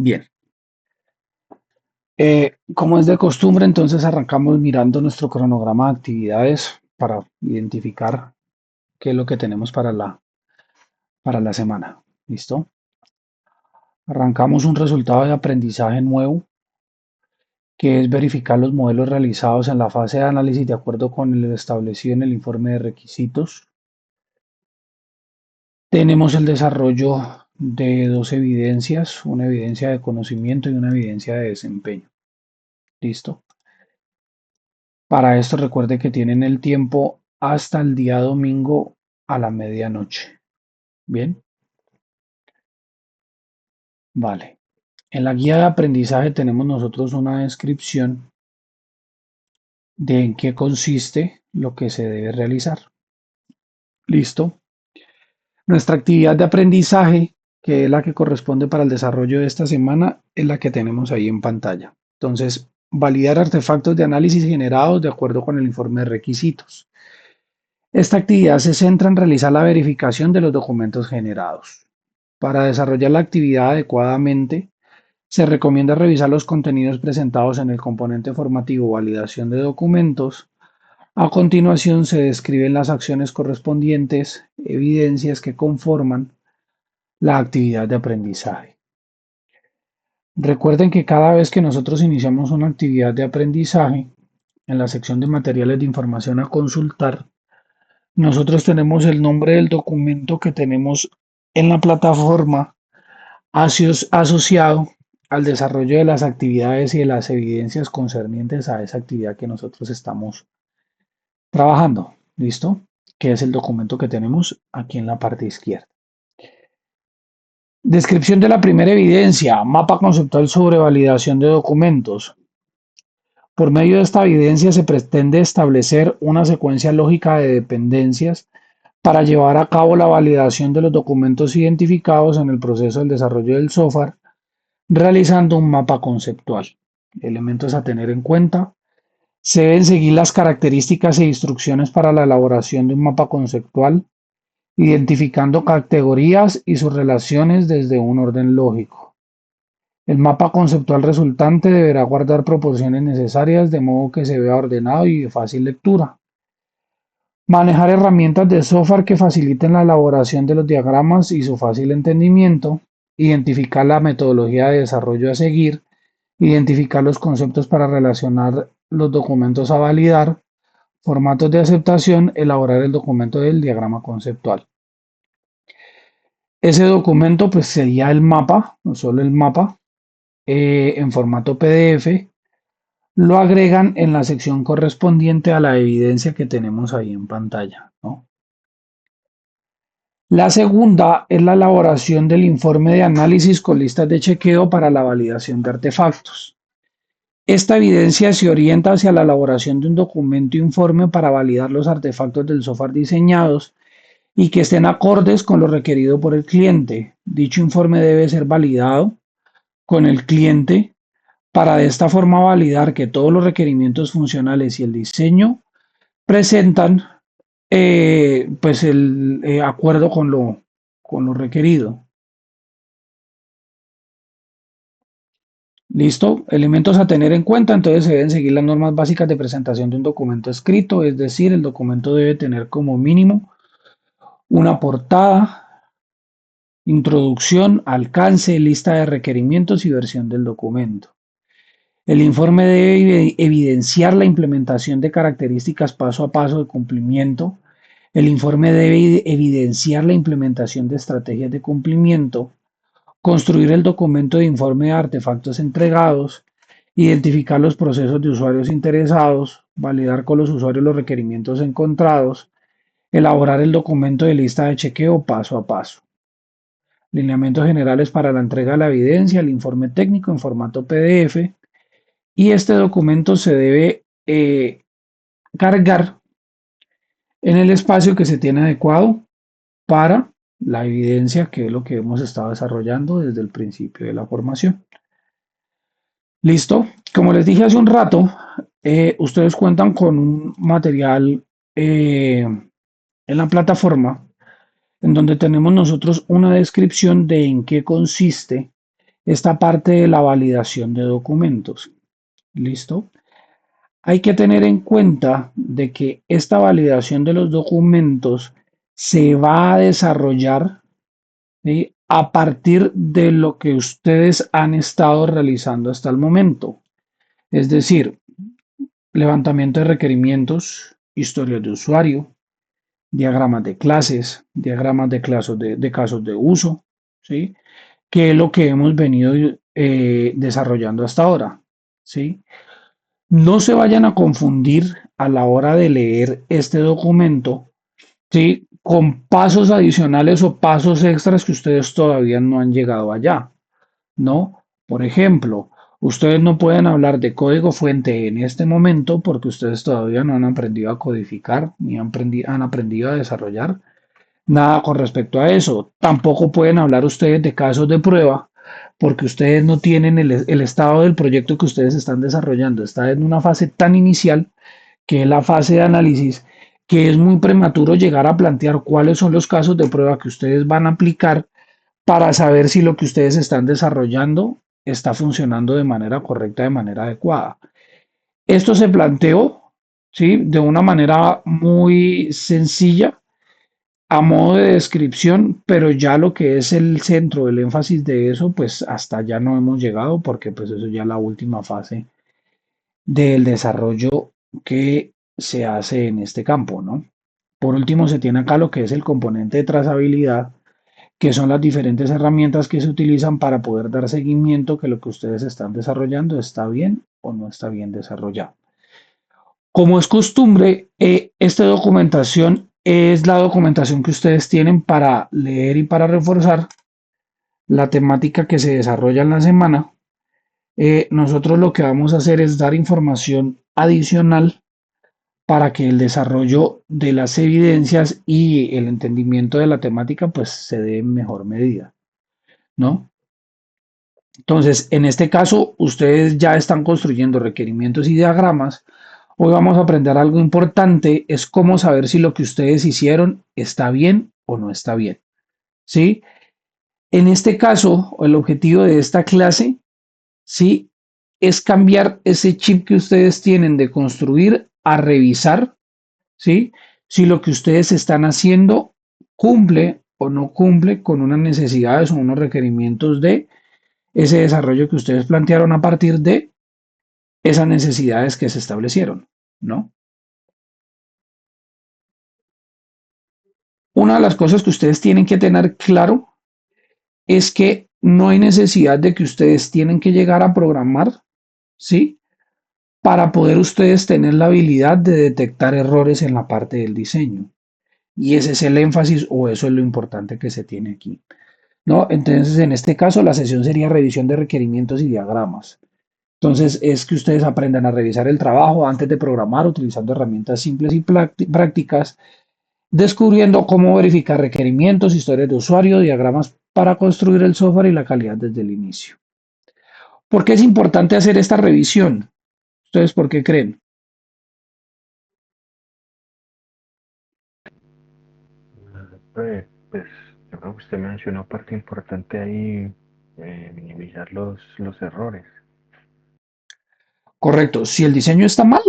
Bien, como es de costumbre, entonces arrancamos mirando nuestro cronograma de actividades para identificar qué es lo que tenemos para la semana. ¿Listo? Arrancamos un resultado de aprendizaje nuevo, que es verificar los modelos realizados en la fase de análisis de acuerdo con lo establecido en el informe de requisitos. Tenemos el desarrollo de dos evidencias, una evidencia de conocimiento y una evidencia de desempeño. ¿Listo? Para esto recuerde que tienen el tiempo hasta el día domingo a la medianoche. Bien, vale. En la guía de aprendizaje tenemos nosotros una descripción de en qué consiste lo que se debe realizar. Listo. Nuestra actividad de aprendizaje, que es la que corresponde para el desarrollo de esta semana, es la que tenemos ahí en pantalla. Entonces, validar artefactos de análisis generados de acuerdo con el informe de requisitos. Esta actividad se centra en realizar la verificación de los documentos generados. Para desarrollar la actividad adecuadamente, se recomienda revisar los contenidos presentados en el componente formativo Validación de documentos. A continuación se describen las acciones correspondientes, evidencias que conforman la actividad de aprendizaje. Recuerden que cada vez que nosotros iniciamos una actividad de aprendizaje, en la sección de materiales de información a consultar, nosotros tenemos el nombre del documento que tenemos en la plataforma asociado al desarrollo de las actividades y de las evidencias concernientes a esa actividad que nosotros estamos trabajando. ¿Listo? Que es el documento que tenemos aquí en la parte izquierda. Descripción de la primera evidencia, mapa conceptual sobre validación de documentos. Por medio de esta evidencia se pretende establecer una secuencia lógica de dependencias para llevar a cabo la validación de los documentos identificados en el proceso del desarrollo del software, realizando un mapa conceptual. Elementos a tener en cuenta. Se deben seguir las características e instrucciones para la elaboración de un mapa conceptual, identificando categorías y sus relaciones desde un orden lógico. El mapa conceptual resultante deberá guardar proporciones necesarias de modo que se vea ordenado y de fácil lectura. Manejar herramientas de software que faciliten la elaboración de los diagramas y su fácil entendimiento. Identificar la metodología de desarrollo a seguir. Identificar los conceptos para relacionar los documentos a validar. Formatos de aceptación. Elaborar el documento del diagrama conceptual. Ese documento pues sería el mapa, no solo el mapa, en formato PDF. Lo agregan en la sección correspondiente a la evidencia que tenemos ahí en pantalla, ¿no? La segunda es la elaboración del informe de análisis con listas de chequeo para la validación de artefactos. Esta evidencia se orienta hacia la elaboración de un documento informe para validar los artefactos del software diseñados y que estén acordes con lo requerido por el cliente. Dicho informe debe ser validado con el cliente para de esta forma validar que todos los requerimientos funcionales y el diseño presentan pues el acuerdo con lo requerido. ¿Listo? Elementos a tener en cuenta, entonces se deben seguir las normas básicas de presentación de un documento escrito, es decir, el documento debe tener como mínimo una portada, introducción, alcance, lista de requerimientos y versión del documento. El informe debe evidenciar la implementación de características paso a paso de cumplimiento. El informe debe evidenciar la implementación de estrategias de cumplimiento, construir el documento de informe de artefactos entregados, identificar los procesos de usuarios interesados, validar con los usuarios los requerimientos encontrados, elaborar el documento de lista de chequeo paso a paso. Lineamientos generales para la entrega de la evidencia, el informe técnico en formato PDF, y este documento se debe cargar en el espacio que se tiene adecuado para la evidencia, que es lo que hemos estado desarrollando desde el principio de la formación. Listo. Como les dije hace un rato, ustedes cuentan con un material en la plataforma en donde tenemos nosotros una descripción de en qué consiste esta parte de la validación de documentos. ¿Listo? Hay que tener en cuenta de que esta validación de los documentos se va a desarrollar, ¿sí?, a partir de lo que ustedes han estado realizando hasta el momento. Es decir, levantamiento de requerimientos, historias de usuario, diagramas de clases, diagramas de casos de uso, ¿sí? Que es lo que hemos venido desarrollando hasta ahora, ¿sí? No se vayan a confundir a la hora de leer este documento, ¿sí?, con pasos adicionales o pasos extras que ustedes todavía no han llegado allá, ¿no? Por ejemplo, ustedes no pueden hablar de código fuente en este momento porque ustedes todavía no han aprendido a codificar ni han aprendido a desarrollar nada con respecto a eso. Tampoco pueden hablar ustedes de casos de prueba porque ustedes no tienen el estado del proyecto que ustedes están desarrollando. Está en una fase tan inicial que es la fase de análisis, que es muy prematuro llegar a plantear cuáles son los casos de prueba que ustedes van a aplicar para saber si lo que ustedes están desarrollando está funcionando de manera correcta, de manera adecuada. Esto se planteó, ¿sí?, de una manera muy sencilla, a modo de descripción, pero ya lo que es el centro, el énfasis de eso, pues hasta allá no hemos llegado porque pues eso ya es la última fase del desarrollo que se hace en este campo, ¿no? Por último, se tiene acá lo que es el componente de trazabilidad, que son las diferentes herramientas que se utilizan para poder dar seguimiento que lo que ustedes están desarrollando está bien o no está bien desarrollado. Como es costumbre, esta documentación es la documentación que ustedes tienen para leer y para reforzar la temática que se desarrolla en la semana. Nosotros lo que vamos a hacer es dar información adicional para que el desarrollo de las evidencias y el entendimiento de la temática pues se dé en mejor medida, ¿no? Entonces, en este caso, ustedes ya están construyendo requerimientos y diagramas. Hoy vamos a aprender algo importante, es cómo saber si lo que ustedes hicieron está bien o no está bien, ¿sí? En este caso, el objetivo de esta clase, ¿sí?, es cambiar ese chip que ustedes tienen de construir a revisar, ¿sí?, si lo que ustedes están haciendo cumple o no cumple con unas necesidades o unos requerimientos de ese desarrollo que ustedes plantearon a partir de esas necesidades que se establecieron, ¿no? Una de las cosas que ustedes tienen que tener claro es que no hay necesidad de que ustedes tienen que llegar a programar, ¿sí?, para poder ustedes tener la habilidad de detectar errores en la parte del diseño. Y ese es el énfasis o eso es lo importante que se tiene aquí, ¿no? Entonces, en este caso, la sesión sería revisión de requerimientos y diagramas. Entonces, es que ustedes aprendan a revisar el trabajo antes de programar utilizando herramientas simples y prácticas, descubriendo cómo verificar requerimientos, historias de usuario, diagramas para construir el software y la calidad desde el inicio. ¿Por qué es importante hacer esta revisión? ¿Ustedes por qué creen? Pues yo creo que usted mencionó parte importante ahí, minimizar los errores. Correcto, si el diseño está mal,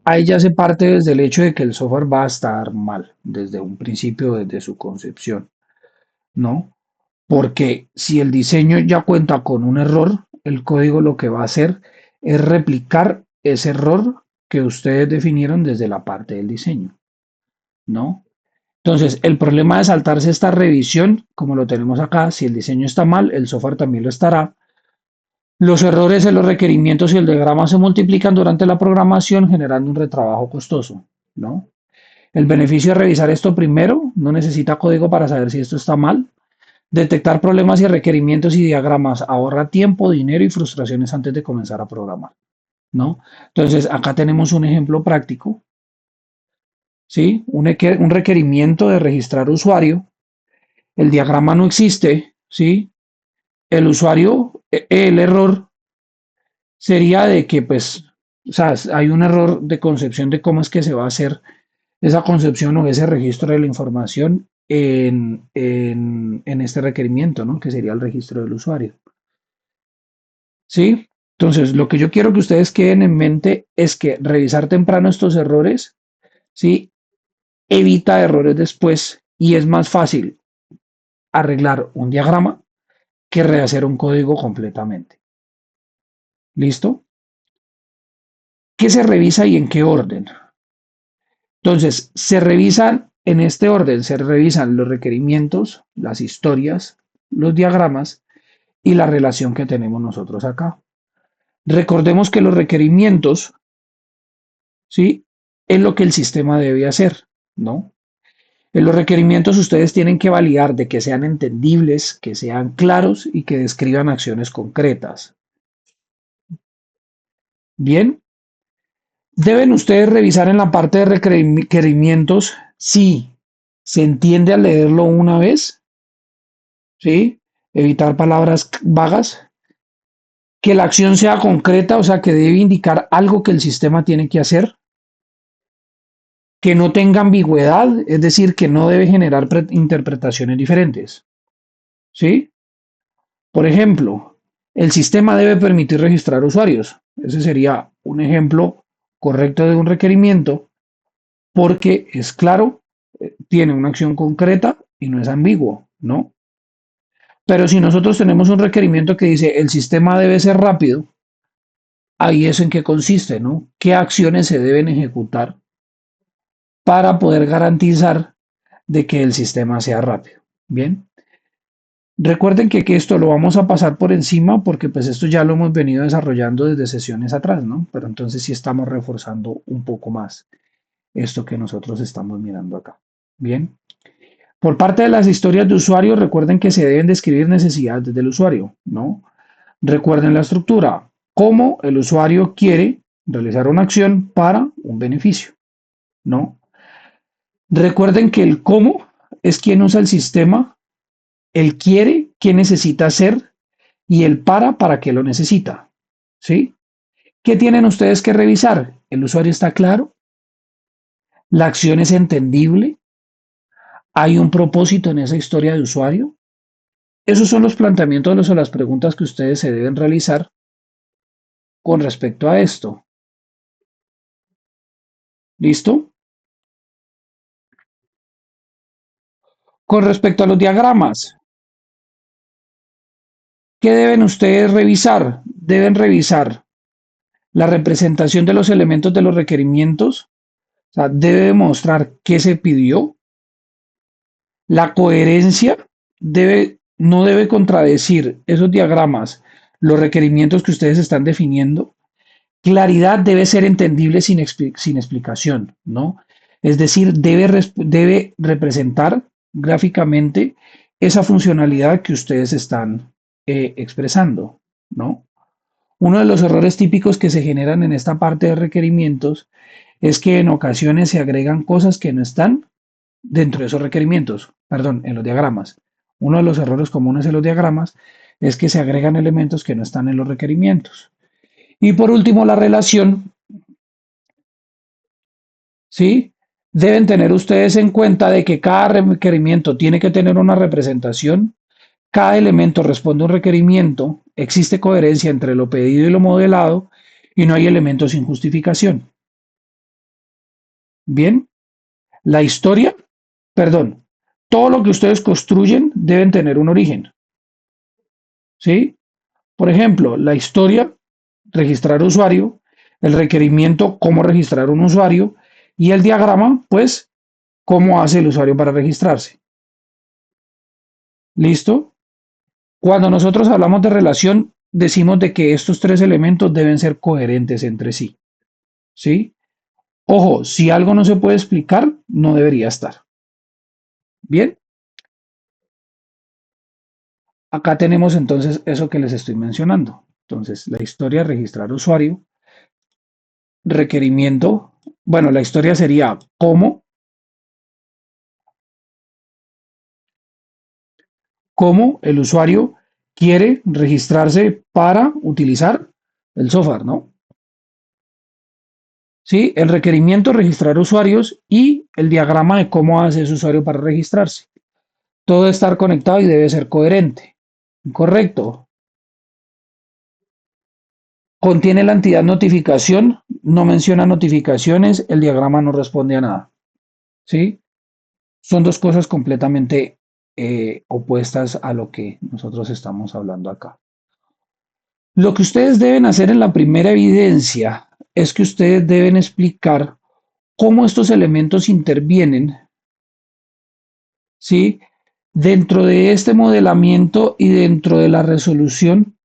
ahí ya se parte desde el hecho de que el software va a estar mal, desde un principio, desde su concepción, ¿no? Porque si el diseño ya cuenta con un error, el código lo que va a hacer es replicar ese error que ustedes definieron desde la parte del diseño, ¿no? Entonces, el problema de saltarse esta revisión, como lo tenemos acá, si el diseño está mal, el software también lo estará. Los errores en los requerimientos y el diagrama se multiplican durante la programación, generando un retrabajo costoso, ¿no? El beneficio de revisar esto primero, no necesita código para saber si esto está mal. Detectar problemas y requerimientos y diagramas ahorra tiempo, dinero y frustraciones antes de comenzar a programar, ¿no? Entonces, acá tenemos un ejemplo práctico, ¿sí? Un requerimiento de registrar usuario, el diagrama no existe, ¿sí? El usuario, el error sería de que, pues, o sea, hay un error de concepción de cómo es que se va a hacer esa concepción o ese registro de la información en este requerimiento, ¿no? Que sería el registro del usuario. ¿sí? Entonces, lo que yo quiero que ustedes queden en mente es que revisar temprano estos errores, ¿sí? Evita errores después y es más fácil arreglar un diagrama que rehacer un código completamente. ¿Listo? ¿Qué se revisa y en qué orden? Entonces, se revisan en este orden, se revisan los requerimientos, las historias, los diagramas y la relación que tenemos nosotros acá. Recordemos que los requerimientos, ¿sí? Es lo que el sistema debe hacer, ¿no? En los requerimientos ustedes tienen que validar de que sean entendibles, que sean claros y que describan acciones concretas. Bien, deben ustedes revisar en la parte de requerimientos si se entiende al leerlo una vez, ¿sí? Evitar palabras vagas, que la acción sea concreta, o sea, que debe indicar algo que el sistema tiene que hacer, que no tenga ambigüedad, es decir, que no debe generar interpretaciones diferentes, ¿sí? Por ejemplo, el sistema debe permitir registrar usuarios. Ese sería un ejemplo correcto de un requerimiento porque es claro, tiene una acción concreta y no es ambiguo, ¿no? Pero si nosotros tenemos un requerimiento que dice el sistema debe ser rápido, ahí es en qué consiste, ¿no? ¿Qué acciones se deben ejecutar para poder garantizar de que el sistema sea rápido? Bien, recuerden que esto lo vamos a pasar por encima porque pues esto ya lo hemos venido desarrollando desde sesiones atrás, ¿no? Pero entonces sí estamos reforzando un poco más esto que nosotros estamos mirando acá. Bien. Por parte de las historias de usuario, recuerden que se deben describir necesidades del usuario, ¿no? Recuerden la estructura, cómo el usuario quiere realizar una acción para un beneficio, ¿no? Recuerden que el cómo es quien usa el sistema, el quiere, qué necesita hacer y el para qué lo necesita, ¿sí? ¿Qué tienen ustedes que revisar? ¿El usuario está claro? ¿La acción es entendible? ¿Hay un propósito en esa historia de usuario? Esos son los planteamientos o las preguntas que ustedes se deben realizar con respecto a esto. ¿Listo? Con respecto a los diagramas, ¿qué deben ustedes revisar? Deben revisar la representación de los elementos de los requerimientos, o sea, debe demostrar qué se pidió. La coherencia no debe contradecir esos diagramas, los requerimientos que ustedes están definiendo. Claridad debe ser entendible sin explicación, ¿no? Es decir, debe representar gráficamente esa funcionalidad que ustedes están expresando, ¿no? Uno de los errores típicos que se generan en esta parte de requerimientos es que en ocasiones se agregan cosas que no están dentro de esos requerimientos, perdón, en los diagramas. Uno de los errores comunes en los diagramas es que se agregan elementos que no están en los requerimientos. Y por último, la relación, ¿sí? Deben tener ustedes en cuenta de que cada requerimiento tiene que tener una representación, cada elemento responde a un requerimiento, existe coherencia entre lo pedido y lo modelado y no hay elementos sin justificación. Bien, la historia, perdón, todo lo que ustedes construyen deben tener un origen, ¿sí? Por ejemplo, la historia, registrar usuario, el requerimiento, cómo registrar un usuario y el diagrama, pues, cómo hace el usuario para registrarse. ¿Listo? Cuando nosotros hablamos de relación, decimos de que estos tres elementos deben ser coherentes entre sí. ¿Sí? Ojo, si algo no se puede explicar, no debería estar. Bien, acá tenemos entonces eso que les estoy mencionando. Entonces, la historia, registrar usuario, requerimiento, bueno, la historia sería cómo el usuario quiere registrarse para utilizar el software, ¿no? ¿Sí? El requerimiento, registrar usuarios y el diagrama de cómo hace ese usuario para registrarse. Todo debe estar conectado y debe ser coherente. Correcto. Contiene la entidad notificación, no menciona notificaciones, el diagrama no responde a nada. ¿Sí? Son dos cosas completamente opuestas a lo que nosotros estamos hablando acá. Lo que ustedes deben hacer en la primera evidencia es que ustedes deben explicar cómo estos elementos intervienen, ¿sí? Dentro de este modelamiento y dentro de la resolución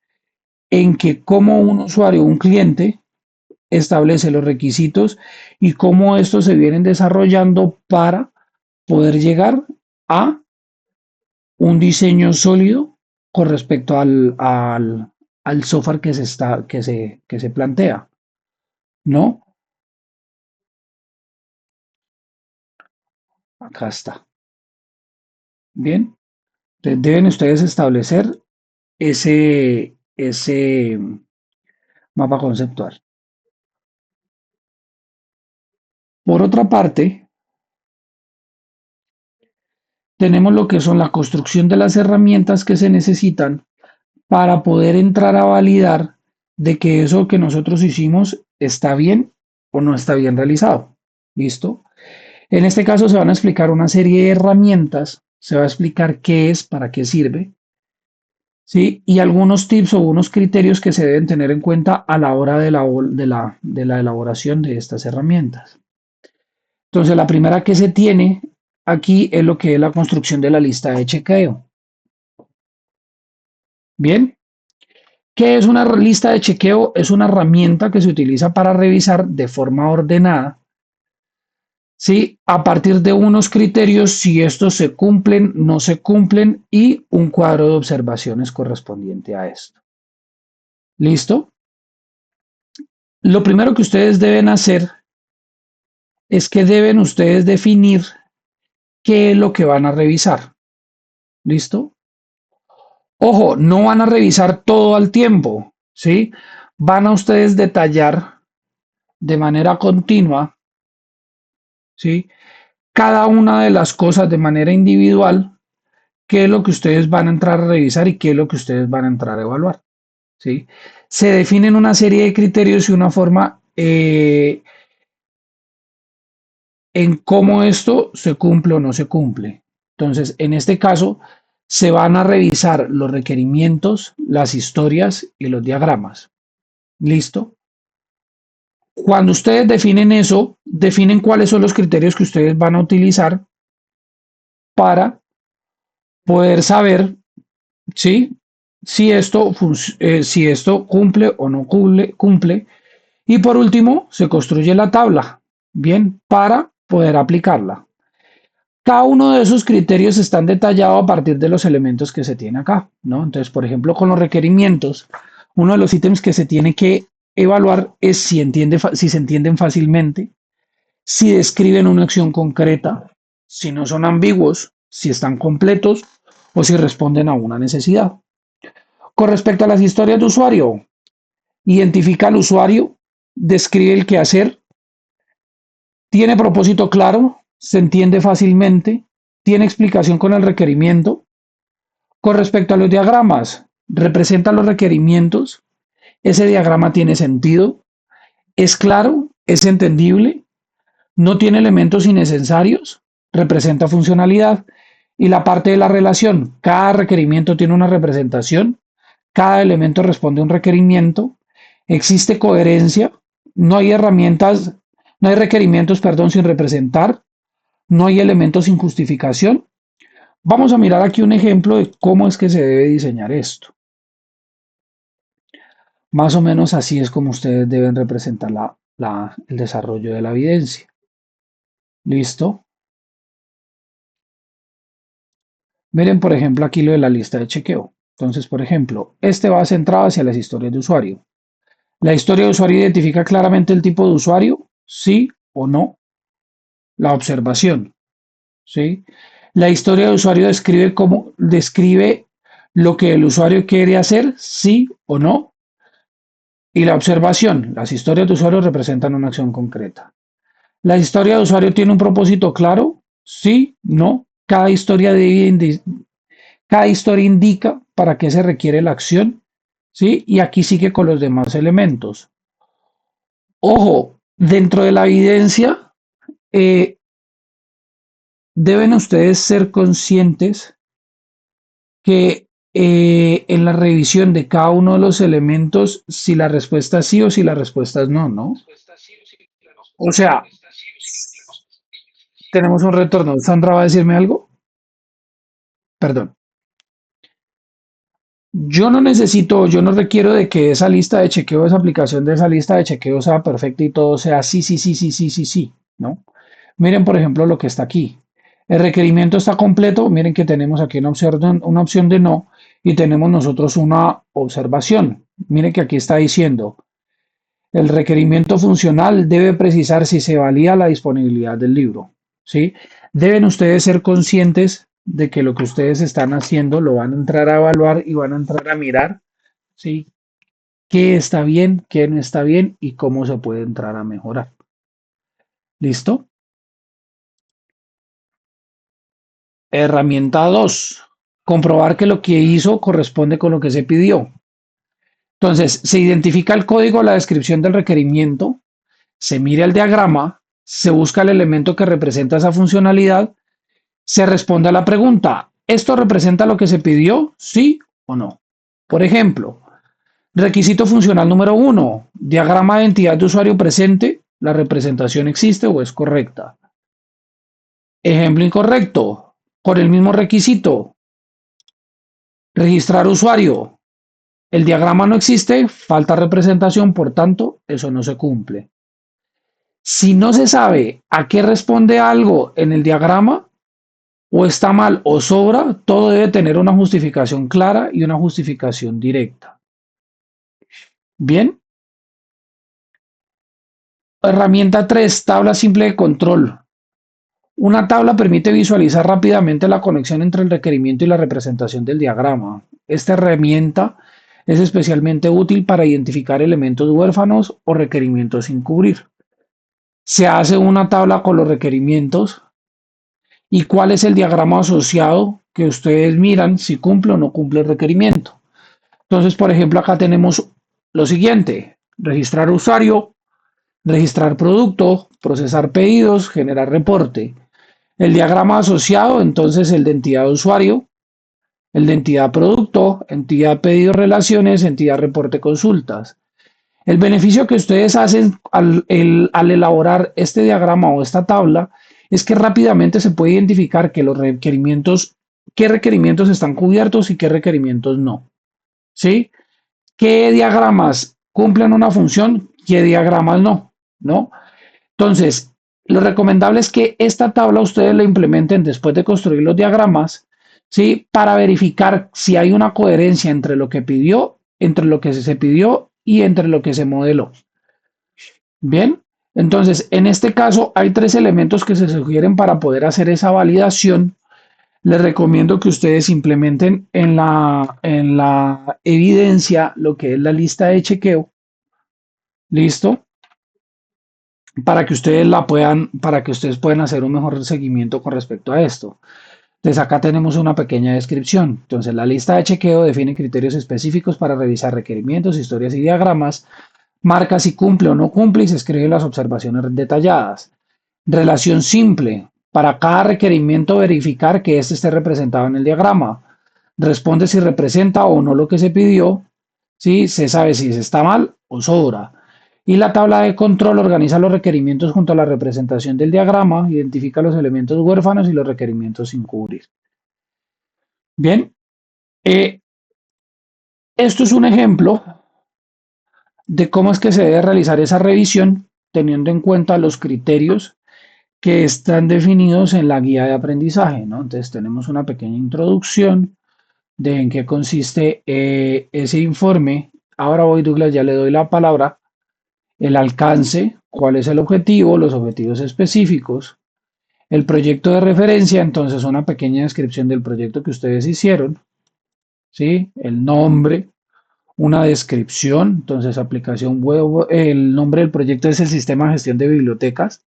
en que como un usuario, un cliente, establece los requisitos y cómo estos se vienen desarrollando para poder llegar a un diseño sólido con respecto al software que se plantea, ¿no? Acá está. Bien. Entonces deben ustedes establecer ese mapa conceptual. Por otra parte, tenemos lo que son la construcción de las herramientas que se necesitan para poder entrar a validar de que eso que nosotros hicimos está bien o no está bien realizado. ¿Listo? En este caso se van a explicar una serie de herramientas, se va a explicar qué es, para qué sirve, ¿sí? Y algunos tips o unos criterios que se deben tener en cuenta a la hora de la elaboración de estas herramientas. Entonces, la primera que se tiene aquí es lo que es la construcción de la lista de chequeo. Bien, ¿qué es una lista de chequeo? Es una herramienta que se utiliza para revisar de forma ordenada, ¿sí? A partir de unos criterios, si estos se cumplen, no se cumplen y un cuadro de observaciones correspondiente a esto. ¿Listo? Lo primero que ustedes deben hacer es que deben ustedes definir qué es lo que van a revisar. ¿Listo? Ojo, no van a revisar todo al tiempo, ¿sí? Van a ustedes detallar de manera continua, ¿sí? Cada una de las cosas de manera individual, qué es lo que ustedes van a entrar a revisar y qué es lo que ustedes van a entrar a evaluar, ¿sí? Se definen una serie de criterios y una forma en cómo esto se cumple o no se cumple. Entonces, en este caso, se van a revisar los requerimientos, las historias y los diagramas. ¿Listo? Cuando ustedes definen eso, definen cuáles son los criterios que ustedes van a utilizar para poder saber, ¿sí? Si esto cumple o no cumple. Y por último, se construye la tabla, bien, para poder aplicarla. Cada uno de esos criterios están detallados a partir de los elementos que se tiene acá, ¿no? Entonces, por ejemplo, con los requerimientos, uno de los ítems que se tiene que evaluar es si se entienden fácilmente, si describen una acción concreta, si no son ambiguos, si están completos o si responden a una necesidad. Con respecto a las historias de usuario, identifica al usuario, describe el quehacer, tiene propósito claro, se entiende fácilmente, tiene explicación con el requerimiento. Con respecto a los diagramas, representa los requerimientos, ese diagrama tiene sentido, es claro, es entendible, no tiene elementos innecesarios, representa funcionalidad. Y la parte de la relación, cada requerimiento tiene una representación, cada elemento responde a un requerimiento, existe coherencia, no hay herramientas, no hay requerimientos, perdón, sin representar, no hay elementos sin justificación. Vamos a mirar aquí un ejemplo de cómo es que se debe diseñar esto. Más o menos así es como ustedes deben representar el desarrollo de la evidencia. ¿Listo? Miren, por ejemplo, aquí lo de la lista de chequeo. Entonces, por ejemplo, este va centrado hacia las historias de usuario. ¿La historia de usuario identifica claramente el tipo de usuario? ¿Sí o no? La observación, ¿sí? La historia de usuario describe lo que el usuario quiere hacer, sí o no. Y la observación, las historias de usuario representan una acción concreta. ¿La historia de usuario tiene un propósito claro? Sí, no. Cada historia indica para qué se requiere la acción, ¿sí? Y aquí sigue con los demás elementos. Ojo, dentro de la evidencia, eh, deben ustedes ser conscientes que en la revisión de cada uno de los elementos, si la respuesta es sí o si la respuesta es no, ¿no? O sea, tenemos un retorno. ¿Sandra va a decirme algo? Perdón. Yo no necesito, yo no requiero de que esa lista de chequeo, esa aplicación de esa lista de chequeo sea perfecta y todo sea sí, sí, sí, sí, sí, sí, sí, ¿no? Miren, por ejemplo, lo que está aquí. El requerimiento está completo. Miren que tenemos aquí una opción de no y tenemos nosotros una observación. Miren que aquí está diciendo, el requerimiento funcional debe precisar si se valía la disponibilidad del libro, ¿sí? Deben ustedes ser conscientes de que lo que ustedes están haciendo lo van a entrar a evaluar y van a entrar a mirar, ¿sí? Qué está bien, qué no está bien y cómo se puede entrar a mejorar. ¿Listo? Herramienta 2. Comprobar que lo que hizo corresponde con lo que se pidió. Entonces, se identifica el código, la descripción del requerimiento, se mira el diagrama, se busca el elemento que representa esa funcionalidad, se responde a la pregunta, ¿esto representa lo que se pidió? ¿Sí o no? Por ejemplo, requisito funcional número 1, diagrama de entidad de usuario presente, la representación existe o es correcta. Ejemplo incorrecto, con el mismo requisito, registrar usuario, el diagrama no existe, falta representación, por tanto, eso no se cumple. Si no se sabe a qué responde algo en el diagrama, o está mal o sobra, todo debe tener una justificación clara y una justificación directa. Bien, herramienta 3, tabla simple de control. Una tabla permite visualizar rápidamente la conexión entre el requerimiento y la representación del diagrama. Esta herramienta es especialmente útil para identificar elementos huérfanos o requerimientos sin cubrir. Se hace una tabla con los requerimientos y cuál es el diagrama asociado que ustedes miran si cumple o no cumple el requerimiento. Entonces, por ejemplo, acá tenemos lo siguiente: registrar usuario, registrar producto, procesar pedidos, generar reporte. El diagrama asociado, entonces el de entidad de usuario, el de entidad producto, entidad pedido relaciones, entidad reporte consultas. El beneficio que ustedes hacen al elaborar este diagrama o esta tabla es que rápidamente se puede identificar que los requerimientos, qué requerimientos están cubiertos y qué requerimientos no. ¿Sí? ¿Qué diagramas cumplen una función? ¿Qué diagramas no? ¿No? Entonces, lo recomendable es que esta tabla ustedes la implementen después de construir los diagramas, ¿sí? Para verificar si hay una coherencia entre lo que pidió, entre lo que se pidió y entre lo que se modeló. Bien, entonces en este caso hay tres elementos que se sugieren para poder hacer esa validación. Les recomiendo que ustedes implementen en la evidencia lo que es la lista de chequeo, ¿listo? Para que ustedes puedan hacer un mejor seguimiento con respecto a esto. Entonces acá tenemos una pequeña descripción. Entonces la lista de chequeo define criterios específicos para revisar requerimientos, historias y diagramas, marca si cumple o no cumple y se escriben las observaciones detalladas. Relación simple. Para cada requerimiento verificar que éste esté representado en el diagrama. Responde si representa o no lo que se pidió. ¿Sí? Se sabe si se está mal o sobra. Y la tabla de control organiza los requerimientos junto a la representación del diagrama, identifica los elementos huérfanos y los requerimientos sin cubrir. Bien, eh, esto es un ejemplo de cómo es que se debe realizar esa revisión teniendo en cuenta los criterios que están definidos en la guía de aprendizaje, ¿no? Entonces tenemos una pequeña introducción de en qué consiste ese informe. Ahora voy, Douglas, ya le doy la palabra. El alcance, cuál es el objetivo, los objetivos específicos, el proyecto de referencia, entonces una pequeña descripción del proyecto que ustedes hicieron, ¿sí? El nombre, una descripción, entonces aplicación web, el nombre del proyecto es el sistema de gestión de bibliotecas.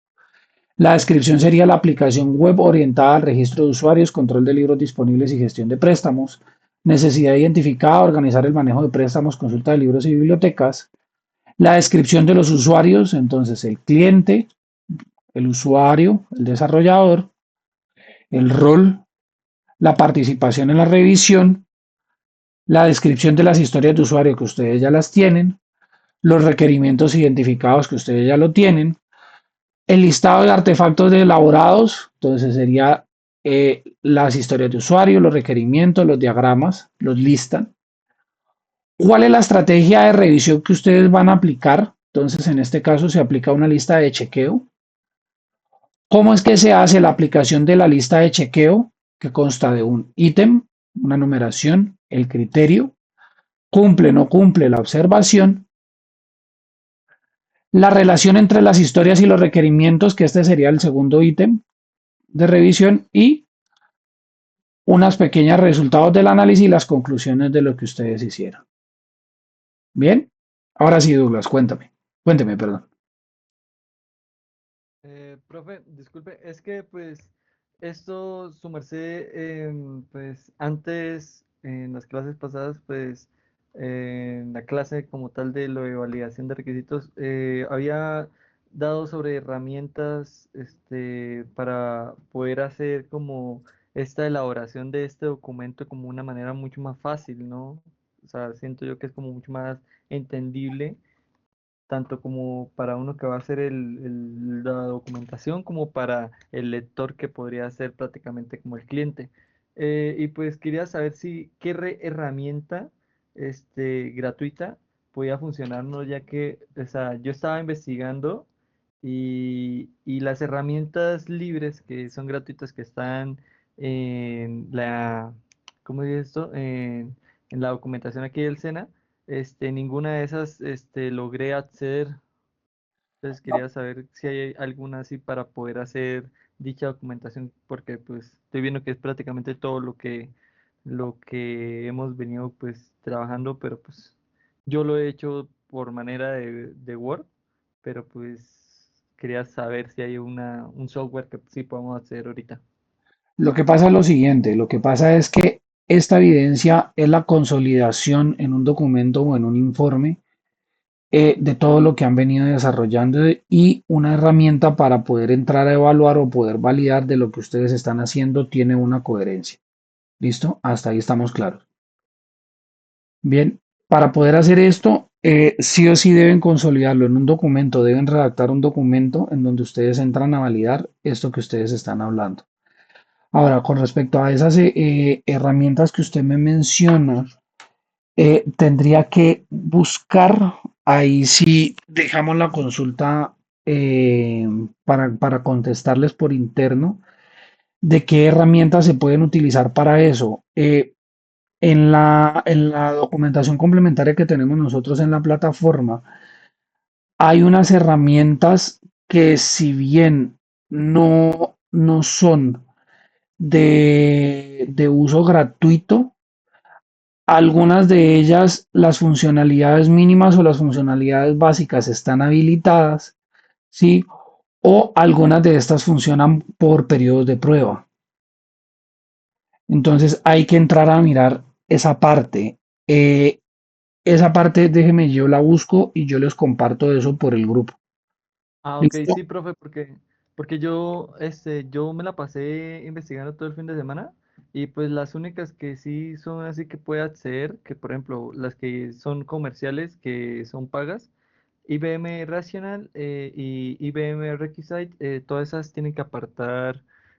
La descripción sería la aplicación web orientada al registro de usuarios, control de libros disponibles y gestión de préstamos. necesidad identificada, organizar el manejo de préstamos, consulta de libros y bibliotecas, la descripción de los usuarios, entonces el cliente, el usuario, el desarrollador, el rol, la participación en la revisión, la descripción de las historias de usuario que ustedes ya las tienen, los requerimientos identificados que ustedes ya lo tienen, el listado de artefactos de elaborados, entonces sería las historias de usuario, los requerimientos, los diagramas, los listan. ¿Cuál es la estrategia de revisión que ustedes van a aplicar? Entonces, en este caso se aplica una lista de chequeo. ¿Cómo es que se hace la aplicación de la lista de chequeo? Que consta de un ítem, una numeración, el criterio, cumple o no cumple la observación, la relación entre las historias y los requerimientos, que este sería el segundo ítem de revisión, y unas pequeñas resultados del análisis y las conclusiones de lo que ustedes hicieron. Bien, ahora sí, Douglas, cuénteme, perdón. Profe, disculpe, es que pues esto, su merced, pues antes, en las clases pasadas, pues en la clase como tal de lo de validación de requisitos, había dado sobre herramientas para poder hacer como esta elaboración de este documento como una manera mucho más fácil, ¿no? O sea, siento yo que es como mucho más entendible tanto como para uno que va a hacer la documentación como para el lector que podría ser prácticamente como el cliente. Y pues quería saber si qué herramienta gratuita podía funcionarnos, ya que o sea, yo estaba investigando y las herramientas libres que son gratuitas que están en la, ¿cómo dice esto? En la documentación aquí del SENA, ninguna de esas, logré acceder. Entonces quería saber si hay alguna así para poder hacer dicha documentación, porque pues estoy viendo que es prácticamente todo lo que hemos venido pues trabajando, pero pues yo lo he hecho por manera de Word, pero pues quería saber si hay un software que sí podemos hacer ahorita. Lo que pasa es lo siguiente, lo que pasa es que esta evidencia es la consolidación en un documento o en un informe de todo lo que han venido desarrollando y una herramienta para poder entrar a evaluar o poder validar de lo que ustedes están haciendo tiene una coherencia. ¿Listo? Hasta ahí estamos claros. Bien, para poder hacer esto, sí o sí deben consolidarlo en un documento, deben redactar un documento en donde ustedes entran a validar esto que ustedes están hablando. Ahora, con respecto a esas herramientas que usted me menciona, tendría que buscar, ahí sí dejamos la consulta para contestarles por interno, de qué herramientas se pueden utilizar para eso. En la documentación complementaria que tenemos nosotros en la plataforma, hay unas herramientas que si bien no son de uso gratuito, algunas de ellas, las funcionalidades mínimas o las funcionalidades básicas están habilitadas, ¿sí? O algunas de estas funcionan por periodos de prueba. Entonces hay que entrar a mirar esa parte. Eh, Esa parte, déjeme, yo la busco y yo les comparto eso por el grupo. Ah, ok, ¿Listo? sí, profe, porque yo me la pasé investigando todo el fin de semana y pues las únicas que sí son así que puede acceder, que por ejemplo las que son comerciales, que son pagas, IBM Rational y IBM Requisite, todas esas tienen que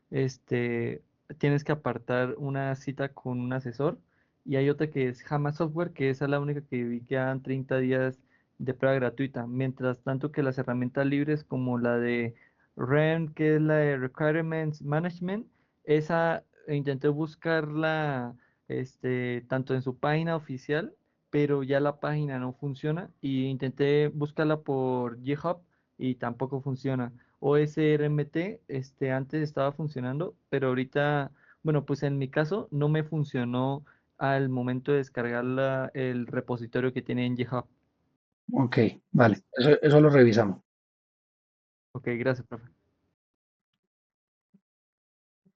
este, tienes que apartar una cita con un asesor y hay otra que es Hama Software, que esa es la única que vi que dan 30 días de prueba gratuita, mientras tanto que las herramientas libres como la de REM, que es la de Requirements Management, esa intenté buscarla tanto en su página oficial, pero ya la página no funciona y intenté buscarla por GitHub y tampoco funciona. OSRMT, antes estaba funcionando, pero ahorita, bueno, pues en mi caso no me funcionó al momento de descargar el repositorio que tiene en GitHub. Ok, vale, eso lo revisamos. Ok, gracias, profe.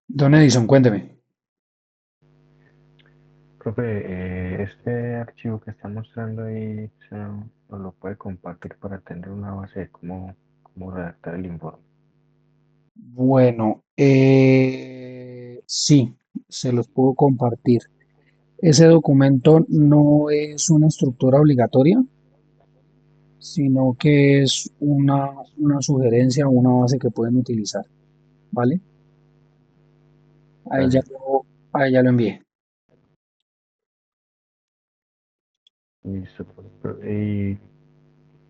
Don Edison, cuénteme. Profe, este archivo que está mostrando ahí, nos lo puede compartir para tener una base de cómo redactar el informe. Bueno, sí, se los puedo compartir. Ese documento no es una estructura obligatoria, sino que es una sugerencia o una base que pueden utilizar, ¿vale? Ahí ya Gracias. ahí ya lo envié. Listo,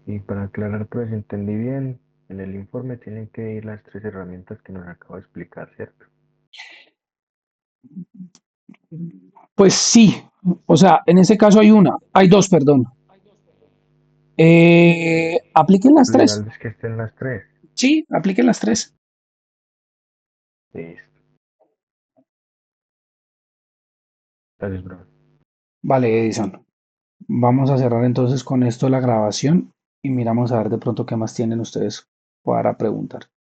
y para aclarar, pues entendí bien, en el informe tienen que ir las tres herramientas que nos acabo de explicar, ¿cierto? Pues sí, o sea, en ese caso hay dos, perdón. Apliquen las Lo tres. ideal es que estén las tres. Sí, apliquen las tres. Listo. Gracias, bro. Vale, Edison. Vamos a cerrar entonces con esto la grabación y miramos a ver de pronto qué más tienen ustedes para preguntar.